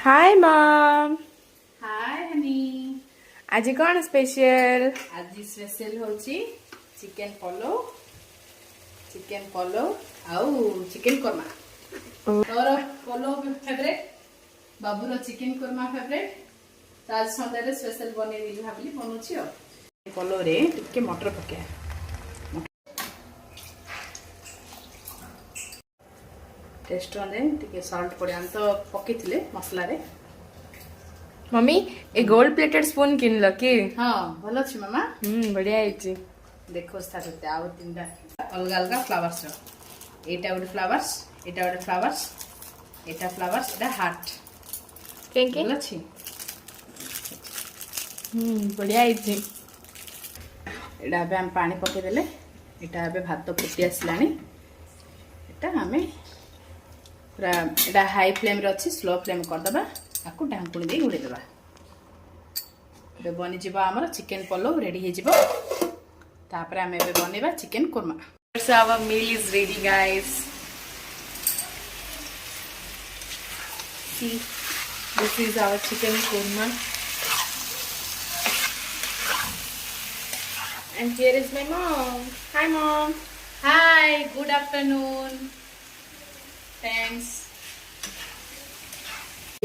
हाय मम। हाय हनी। आज कौन स्पेशल? आज स्पेशल होची चिकन पलो आउ चिकन कोरमा। तोर पलो फेवरेट, बाबूर चिकन कोरमा फेवरेट। आज संडे स्पेशल बने दिली भाबली बनउची हो। पलो रे टिके मटर पके टेस्ट दे टिके सॉल्ट पड़े हम तो पके थिले मसला रे। मम्मी ए गोल्ड प्लेटेड स्पून किनल कि? हां भलो छी मामा। बढ़िया आइची। देखो स्था आउ तीनटा अलग अलग फ्लावर्स रो। एटा गोटे फ्लावर्स, एटा गोटे फ्लावर्स, एटा फ्लावर्स, एटा हार्ट। केके भलो छी। बढ़िया आइची। एटा बे हम पानी पके देले। एटा बे भात फुटी आसलानी। एटा हमें पूरा एटा हाई फ्लेम रे अछि, स्लो फ्लेम कर दबा। आकु ढांकुणी दे घुड़े दबा। बे बनि जिबा हमर चिकन पलो रेडी हे जिबो। तापर हमें बे बनेबा chicken korma. So our meal is ready, guys. See, this is our chicken korma. And here is my mom. Hi, mom. Hi, good afternoon. Thanks.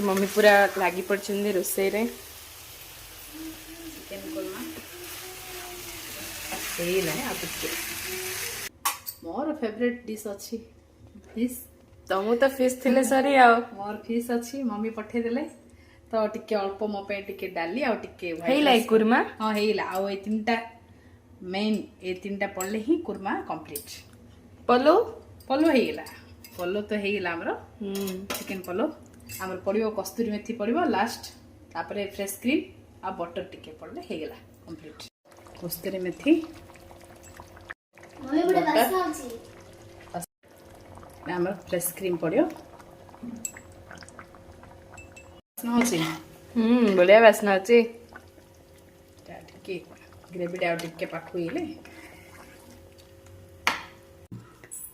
Mummy पूरा लागी पड़छन्दी रोसई रे। चिकन कोरमा सेही लाने आपके मोर फेवरेट डिश अछि फिश। तमु तो फिश थिले सरी आओ। मोर फिश अछि, मम्मी पठे देले तो टिके अल्प मो पे टिके डाली आ टिके व्हाइट हेइला कुरमा? हां हेइला आ ए तीनटा मेन ए तीनटा पड़ले ही कुरमा कंप्लीट। पलो पलो हेइला। पलो तो हेइला हमरो। चिकन पलो हमर पड़ियो कस्तूरी मेथी पड़ियो लास्ट, तापरे फ्रेश क्रीम आ बटर टिके पड़ले हेइला कंप्लीट। कस्तूरी मेथी मम्मी बडे बासा होची। हमर फ्रेश क्रीम पड़ियो ना होची। बढ़िया वासना अछि। टिके ग्रेवी डा टिके पाखु इले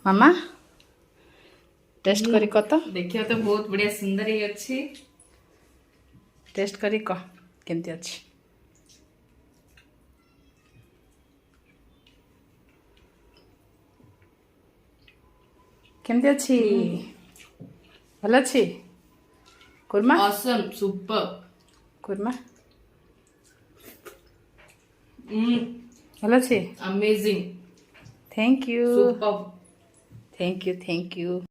मामा टेस्ट करी कत देखियो तो बहुत बढ़िया सुंदर ही अछि। टेस्ट करी क केमती अछि। केमती अछि? भलो अछि कुरमा? Awesome, super. कुरमा भलो अछि? Amazing. Thank you. Super. Thank you.